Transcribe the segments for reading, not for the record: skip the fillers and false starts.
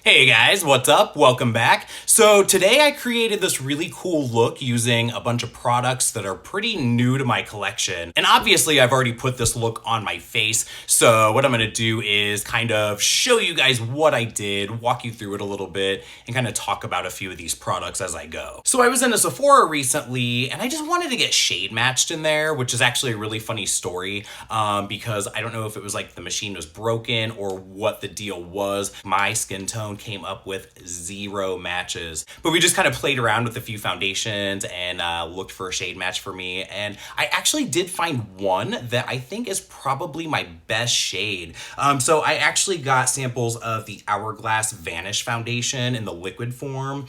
Hey guys, what's up? Welcome back. So today I created this really cool look using a bunch of products that are pretty new to my collection. And obviously I've already put this look on my face. So what I'm gonna do is kind of show you guys what I did, walk you through it a little bit, and kind of talk about a few of these products as I go. So I was in a Sephora recently and I just wanted to get shade matched in there, which is actually a really funny story because I don't know if it was like the machine was broken or what the deal was. My skin tone came up with 0 matches, but we just kind of played around with a few foundations and looked for a shade match for me, and I actually did find one that I think is probably my best shade. So I actually got samples of the Hourglass Vanish foundation in the liquid form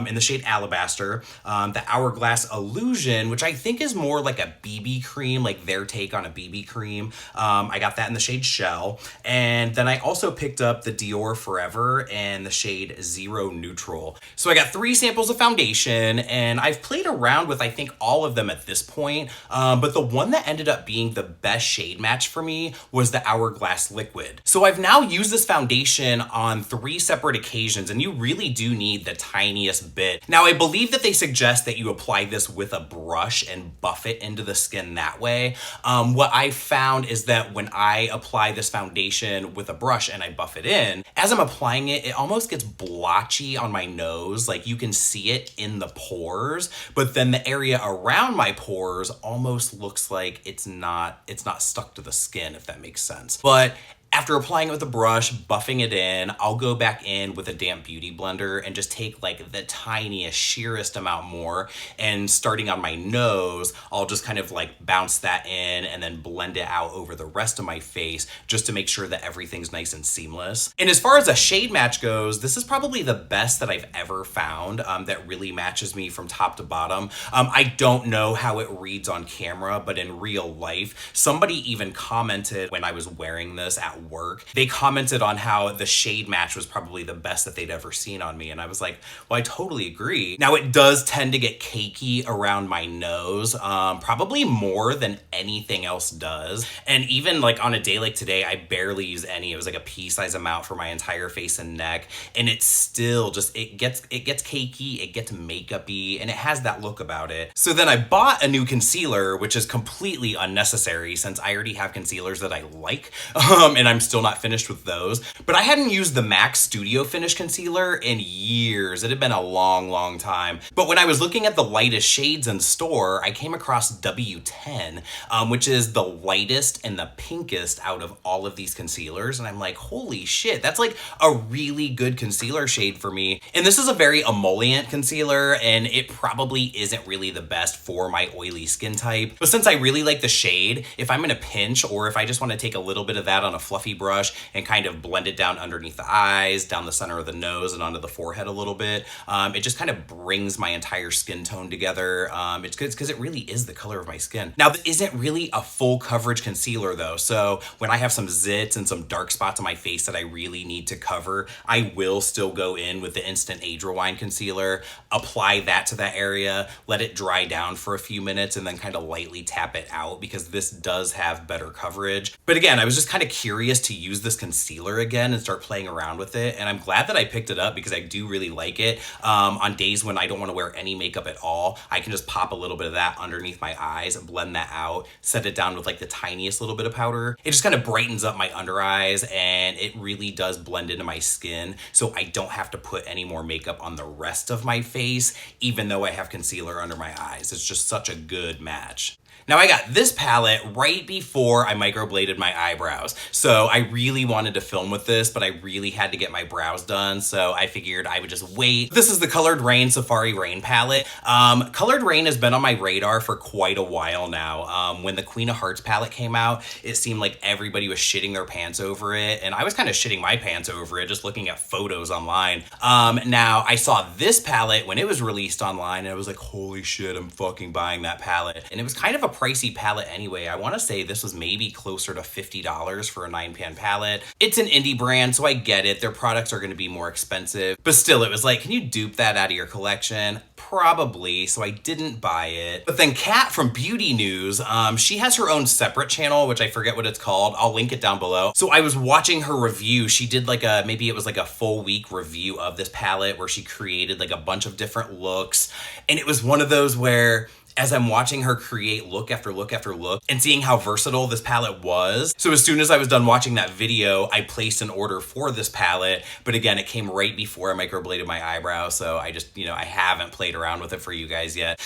in the shade Alabaster, the Hourglass Illusion, which I think is more like a BB cream, like their take on a BB cream. I got that in the shade Shell, and then I also picked up the Dior Forever and the shade Zero Neutral. So I got 3 samples of foundation, and I've played around with I think all of them at this point, but the one that ended up being the best shade match for me was the Hourglass Liquid. So I've now used this foundation on 3 separate occasions, and you really do need the tiniest bit. Now I believe that they suggest that you apply this with a brush and buff it into the skin that way. What I found is that when I apply this foundation with a brush and I buff it in, as I'm applying it, it almost gets blotchy on my nose. Like you can see it in the pores, but then the area around my pores almost looks like it's not stuck to the skin, if that makes sense. But after applying it with a brush, buffing it in, I'll go back in with a damp beauty blender and just take like the tiniest, sheerest amount more, and starting on my nose, I'll just kind of like bounce that in and then blend it out over the rest of my face just to make sure that everything's nice and seamless. And as far as a shade match goes, this is probably the best that I've ever found that really matches me from top to bottom. I don't know how it reads on camera, but in real life, somebody even commented when I was wearing this at work. They commented on how the shade match was probably the best that they'd ever seen on me, and I was like, well, I totally agree. Now it does tend to get cakey around my nose, probably more than anything else does, and even like on a day like today, I barely use any. It was like a pea-size amount for my entire face and neck, and it's still just, it gets cakey, it gets makeup-y, and it has that look about it. So then I bought a new concealer, which is completely unnecessary since I already have concealers that I like, and I'm still not finished with those. But I hadn't used the MAC Studio Finish Concealer in years. It had been a long time. But when I was looking at the lightest shades in store, I came across W10, which is the lightest and the pinkest out of all of these concealers. And I'm like, holy shit, that's like a really good concealer shade for me. And this is a very emollient concealer, and it probably isn't really the best for my oily skin type. But since I really like the shade, if I'm in a pinch or if I just want to take a little bit of that on a fluffy brush and kind of blend it down underneath the eyes, down the center of the nose, and onto the forehead a little bit, it just kind of brings my entire skin tone together. It's good because it really is the color of my skin. Now, this isn't really a full coverage concealer though, so when I have some zits and some dark spots on my face that I really need to cover, I will still go in with the Instant Age Rewind concealer, apply that to that area, let it dry down for a few minutes, and then kind of lightly tap it out because this does have better coverage. But again, I was just kind of curious to use this concealer again and start playing around with it, and I'm glad that I picked it up because I do really like it. On days when I don't want to wear any makeup at all, I can just pop a little bit of that underneath my eyes and blend that out, set it down with like the tiniest little bit of powder. It just kind of brightens up my under eyes, and it really does blend into my skin, so I don't have to put any more makeup on the rest of my face, even though I have concealer under my eyes. It's just such a good match. Now I got this palette right before I microbladed my eyebrows. So I really wanted to film with this, but I really had to get my brows done. So I figured I would just wait. This is the Coloured Raine Safari Raine palette. Coloured Raine has been on my radar for quite a while now. When the Queen of Hearts palette came out, it seemed like everybody was shitting their pants over it. And I was kind of shitting my pants over it, just looking at photos online. Now I saw this palette when it was released online, and I was like, holy shit, I'm fucking buying that palette. And it was kind of a pricey palette anyway. I want to say this was maybe closer to $50 for a 9-pan palette. It's an indie brand, so I get it. Their products are going to be more expensive, but still, it was like, can you dupe that out of your collection? probably, so I didn't buy it. But then Kat from Beauty News, she has her own separate channel, which I forget what it's called. I'll link it down below. So I was watching her review. She did like maybe it was like a full week review of this palette where she created like a bunch of different looks. And it was one of those where as I'm watching her create look after look after look and seeing how versatile this palette was. So as soon as I was done watching that video, I placed an order for this palette. But again, it came right before I microbladed my eyebrow. So I just, I haven't played around with it for you guys yet.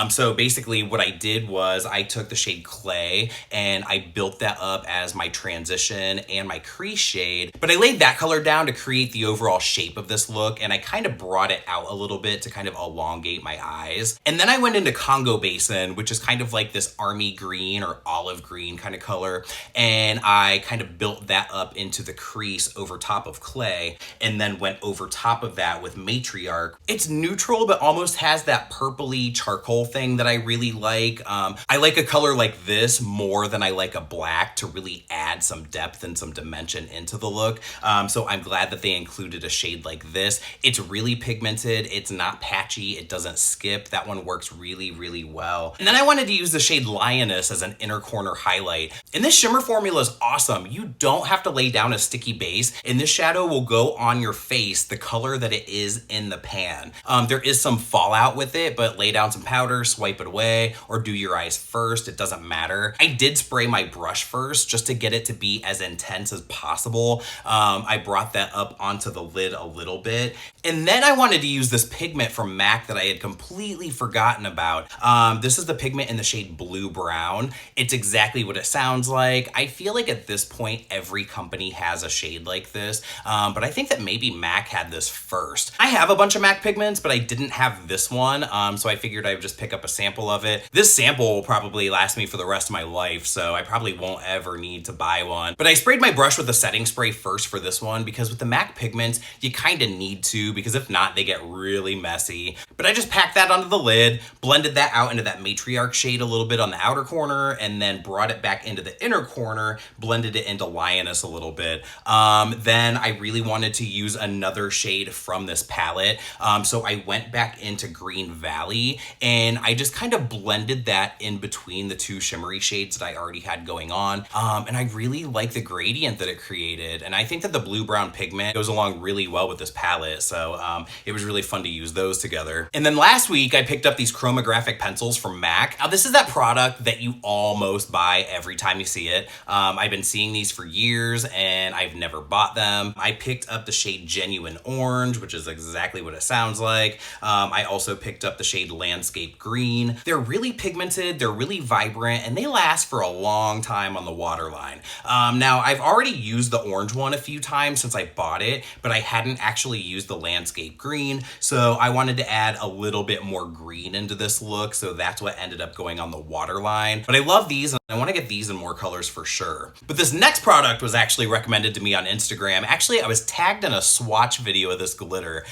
So basically what I did was I took the shade Clay and I built that up as my transition and my crease shade. But I laid that color down to create the overall shape of this look. And I kind of brought it out a little bit to kind of elongate my eyes. And then I went into Congo Basin, which is kind of like this army green or olive green kind of color. And I kind of built that up into the crease over top of Clay and then went over top of that with Matriarch. It's neutral, but almost has that purpley charcoal thing that I really like. I like a color like this more than I like a black to really add some depth and some dimension into the look. So I'm glad that they included a shade like this. It's really pigmented. It's not patchy. It doesn't skip. That one works really, really well. And then I wanted to use the shade Lioness as an inner corner highlight. And this shimmer formula is awesome. You don't have to lay down a sticky base, and this shadow will go on your face the color that it is in the pan. There is some fallout with it, but lay down some powder, swipe it away, or do your eyes first. It doesn't matter. I did spray my brush first just to get it to be as intense as possible. I brought that up onto the lid a little bit. And then I wanted to use this pigment from MAC that I had completely forgotten about. This is the pigment in the shade Blue Brown. It's exactly what it sounds like. I feel like at this point, every company has a shade like this, but I think that maybe MAC had this first. I have a bunch of MAC pigments, but I didn't have this one, so I figured I would just pick up a sample of it. This sample will probably last me for the rest of my life, so I probably won't ever need to buy one. But I sprayed my brush with a setting spray first for this one, because with the MAC pigments, you kind of need to, because if not, they get really messy. But I just packed that onto the lid, blended that out into that Matriarch shade a little bit on the outer corner, and then brought it back into the inner corner, blended it into Lioness a little bit. Then I really wanted to use another shade from this palette, so I went back into Green Valley, and I just kind of blended that in between the two shimmery shades that I already had going on, and I really like the gradient that it created, and I think that the blue-brown pigment goes along really well with this palette, so it was really fun to use those together. And then last week, I picked up these chromographic pencils from MAC. Now, this is that product that you almost buy every time you see it. I've been seeing these for years, and I've never bought them. I picked up the shade Genuine Orange, which is exactly what it sounds like. I also picked up the shade Landscape Green. They're really pigmented, they're really vibrant, and they last for a long time on the waterline. Now, I've already used the orange one a few times since I bought it, but I hadn't actually used the Landscape Green, so I wanted to add a little bit more green into this look, so that's what ended up going on the waterline. But I love these, and I want to get these in more colors for sure. But this next product was actually recommended to me on Instagram. Actually, I was tagged in a swatch video of this glitter.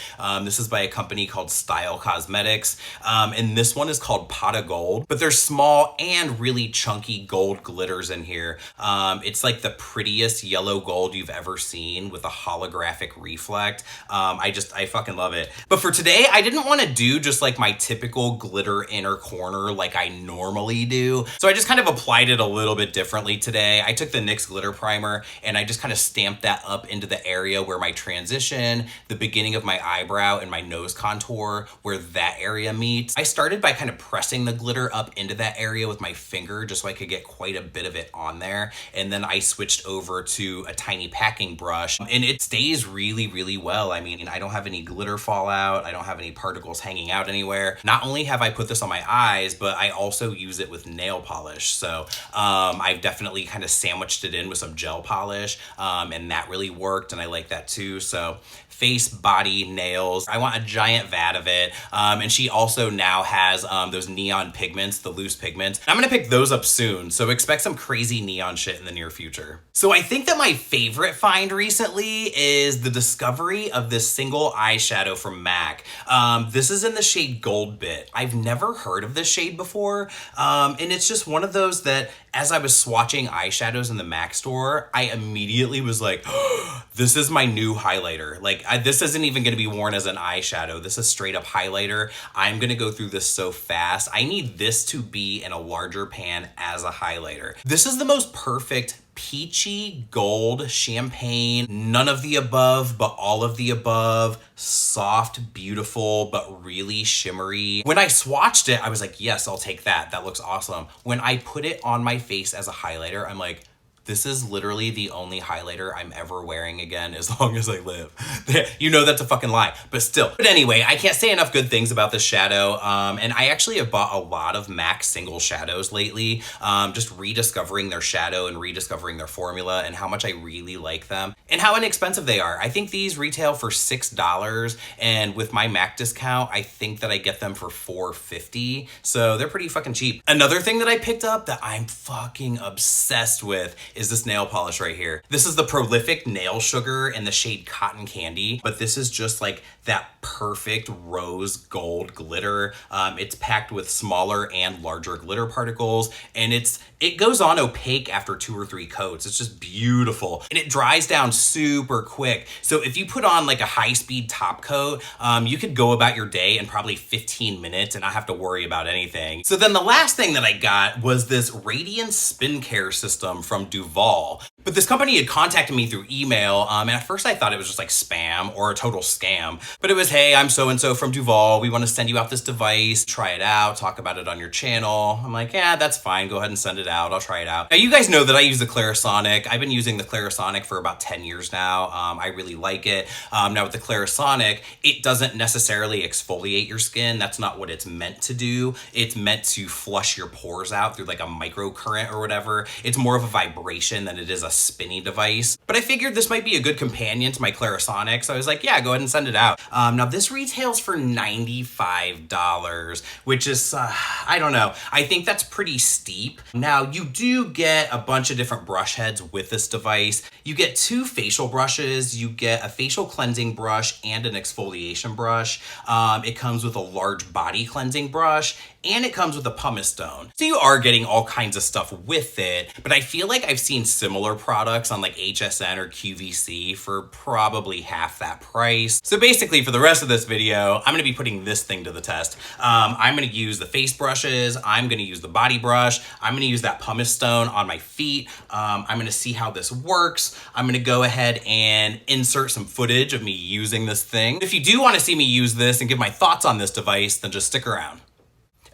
This is by a company called Style Cosmetics, and this one is called Pot of Gold, but there's small and really chunky gold glitters in here. It's like the prettiest yellow gold you've ever seen with a holographic reflect. I fucking love it. But for today, I didn't want to do just like my typical glitter inner corner like I normally do. So I just kind of applied it a little bit differently today. I took the NYX glitter primer and I just kind of stamped that up into the area where my transition, the beginning of my eyebrow and my nose contour, where that area meets. I started by kind of pressing the glitter up into that area with my finger just so I could get quite a bit of it on there. And then I switched over to a tiny packing brush and it stays really, really well. I mean, I don't have any glitter fallout. I don't have any particles hanging out anywhere. Not only have I put this on my eyes, but I also use it with nail polish. So I've definitely kind of sandwiched it in with some gel polish, and that really worked, and I like that too. So face, body, nails. I want a giant vat of it. And she also now has those neon pigments, the loose pigments. I'm gonna pick those up soon, so expect some crazy neon shit in the near future. So I think that my favorite find recently is the discovery of this single eyeshadow from MAC. This is in the shade Gold Bit. I've never heard of this shade before, and it's just one of those that that as I was swatching eyeshadows in the MAC store, I immediately was like, oh, this is my new highlighter. Like, this isn't even gonna be worn as an eyeshadow. This is straight up highlighter. I'm gonna go through this so fast. I need this to be in a larger pan as a highlighter. This is the most perfect peachy gold champagne, none of the above, but all of the above, soft, beautiful, but really shimmery. When I swatched it, I was like, yes, I'll take that. That looks awesome. When I put it on my face as a highlighter, I'm like, this is literally the only highlighter I'm ever wearing again as long as I live. You know that's a fucking lie, but still. But anyway, I can't say enough good things about this shadow. And I actually have bought a lot of MAC single shadows lately, just rediscovering their shadow and rediscovering their formula and how much I really like them and how inexpensive they are. I think these retail for $6, and with my MAC discount, I think that I get them for $4.50. So they're pretty fucking cheap. Another thing that I picked up that I'm fucking obsessed with is this nail polish right here. This is the Prolific Nail Sugar in the shade Cotton Candy, but this is just like that perfect rose gold glitter. It's packed with smaller and larger glitter particles, and it goes on opaque after 2 or 3 coats. It's just beautiful, and it dries down super quick. So if you put on like a high-speed top coat, you could go about your day in probably 15 minutes and not have to worry about anything. So then the last thing that I got was this Radiance Spin Care System from Duval. But this company had contacted me through email, and at first I thought it was just like spam or a total scam. But it was, hey, I'm so-and-so from Duval. We want to send you out this device, try it out, talk about it on your channel. I'm like, yeah, that's fine. Go ahead and send it out. I'll try it out. Now, you guys know that I use the Clarisonic. I've been using the Clarisonic for about 10 years now. I really like it. Now with the Clarisonic, it doesn't necessarily exfoliate your skin. That's not what it's meant to do. It's meant to flush your pores out through like a microcurrent or whatever. It's more of a vibration than it is a spinny device. But I figured this might be a good companion to my Clarisonic, so I was like, yeah, go ahead and send it out. Now this retails for $95, which is, I don't know. I think that's pretty steep. Now you do get a bunch of different brush heads with this device. You get 2 facial brushes, you get a facial cleansing brush and an exfoliation brush. It comes with a large body cleansing brush, and it comes with a pumice stone. So you are getting all kinds of stuff with it, but I feel like I've seen similar products on like HSN or QVC for probably half that price. So basically for the rest of this video, I'm gonna be putting this thing to the test. I'm gonna use the face brushes, I'm gonna use the body brush, I'm gonna use that pumice stone on my feet. I'm gonna see how this works. I'm gonna go ahead and insert some footage of me using this thing. If you do wanna see me use this and give my thoughts on this device, then just stick around.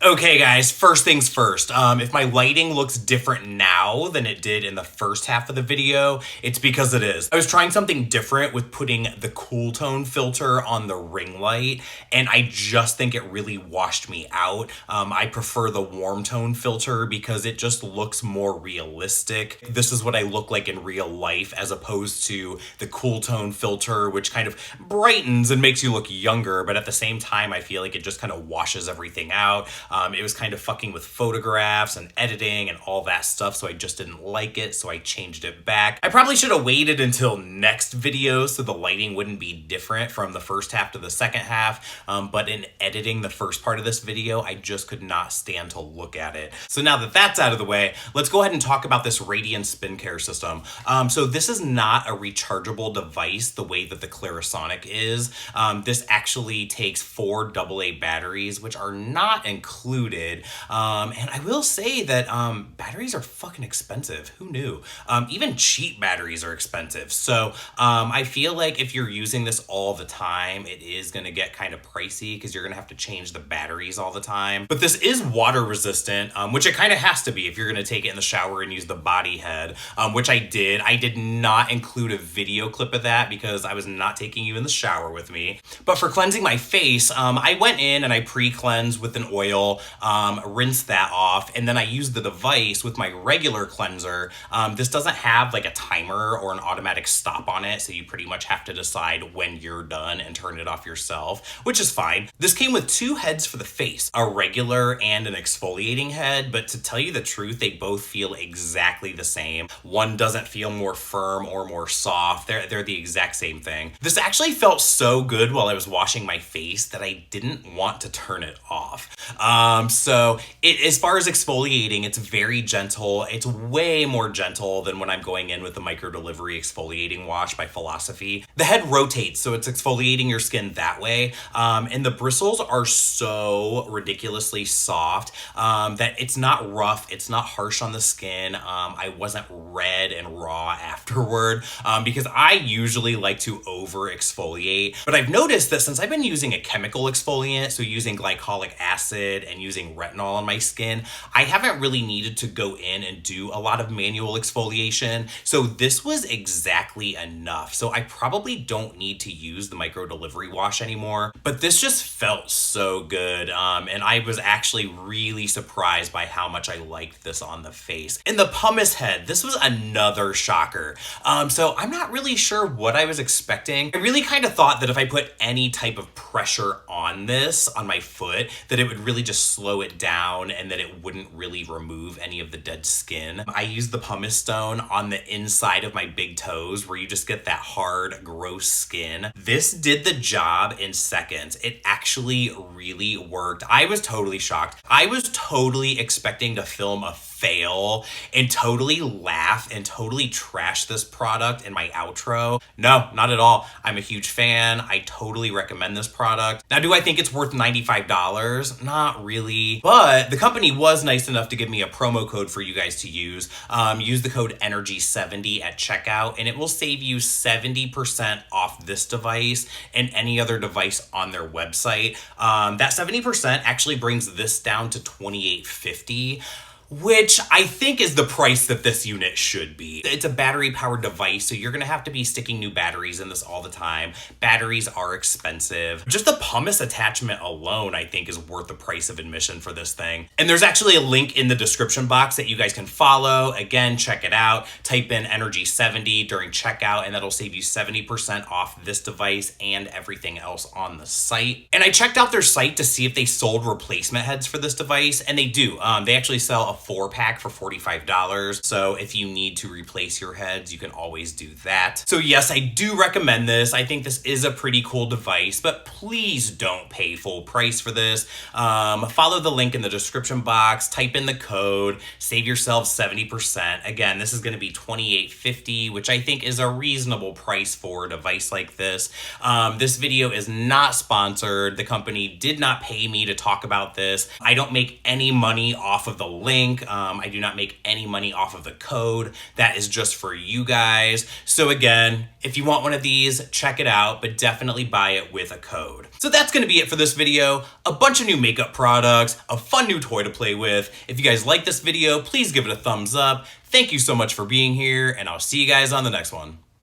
Okay guys, first things first, if my lighting looks different now than it did in the first half of the video, it's because it is. I was trying something different with putting the cool tone filter on the ring light, and I just think it really washed me out. I prefer the warm tone filter because it just looks more realistic. This is what I look like in real life as opposed to the cool tone filter, which kind of brightens and makes you look younger, but at the same time, I feel like it just kind of washes everything out. It was kind of fucking with photographs and editing and all that stuff, so I just didn't like it, so I changed it back. I probably should have waited until next video so the lighting wouldn't be different from the first half to the second half, but in editing the first part of this video, I just could not stand to look at it. So now that that's out of the way, let's go ahead and talk about this Radiance Spin Care System. So this is not a rechargeable device the way that the Clarisonic is. This actually takes 4 AA batteries, which are not included. And I will say that batteries are fucking expensive. Who knew? Even cheap batteries are expensive. So I feel like if you're using this all the time, it is going to get kind of pricey because you're going to have to change the batteries all the time. But this is water resistant, which it kind of has to be if you're going to take it in the shower and use the body head, which I did. I did not include a video clip of that because I was not taking you in the shower with me. But for cleansing my face, I went in and I pre-cleansed with an oil, rinse that off, and then I use the device with my regular cleanser. This doesn't have like a timer or an automatic stop on it, so you pretty much have to decide when you're done and turn it off yourself, which is fine. This came with 2 heads for the face, a regular and an exfoliating head, but to tell you the truth, they both feel exactly the same. One doesn't feel more firm or more soft. They're the exact same thing. This actually felt so good while I was washing my face that I didn't want to turn it off. As far as exfoliating, it's very gentle. It's way more gentle than when I'm going in with the micro delivery exfoliating wash by Philosophy. The head rotates, so it's exfoliating your skin that way. And the bristles are so ridiculously soft that it's not rough, it's not harsh on the skin. I wasn't red and raw afterward because I usually like to over exfoliate. But I've noticed that since I've been using a chemical exfoliant, so using glycolic acid and using retinol on my skin, I haven't really needed to go in and do a lot of manual exfoliation. So this was exactly enough. So I probably don't need to use the micro delivery wash anymore, but this just felt so good. And I was actually really surprised by how much I liked this on the face. In the pumice head, this was another shocker. So I'm not really sure what I was expecting. I really kind of thought that if I put any type of pressure on this, on my foot, that it would really just slow it down and that it wouldn't really remove any of the dead skin. I used the pumice stone on the inside of my big toes where you just get that hard, gross skin. This did the job in seconds. It actually really worked. I was totally shocked. I was totally expecting to film a fail and totally laugh and totally trash this product in my outro. No, not at all. I'm a huge fan. I totally recommend this product. Now, do I think it's worth $95? Not really, but the company was nice enough to give me a promo code for you guys to use. Use the code ENERGY70 at checkout and it will save you 70% off this device and any other device on their website. That 70% actually brings this down to $28.50. Which I think is the price that this unit should be. It's a battery-powered device, so you're gonna have to be sticking new batteries in this all the time. Batteries are expensive. Just the pumice attachment alone, I think, is worth the price of admission for this thing. And there's actually a link in the description box that you guys can follow. Again, check it out. Type in Energy70 during checkout, and that'll save you 70% off this device and everything else on the site. And I checked out their site to see if they sold replacement heads for this device, and they do. They actually sell a 4-pack for $45. So if you need to replace your heads, you can always do that. So yes, I do recommend this. I think this is a pretty cool device, but please don't pay full price for this. Follow the link in the description box, type in the code, save yourself 70%. Again, this is gonna be $28.50, which I think is a reasonable price for a device like this. This video is not sponsored. The company did not pay me to talk about this. I don't make any money off of the link. I do not make any money off of the code. That is just for you guys. So again, if you want one of these, check it out, but definitely buy it with a code. So that's gonna be it for this video. A bunch of new makeup products, a fun new toy to play with. If you guys like this video, please give it a thumbs up. Thank you so much for being here, and I'll see you guys on the next one.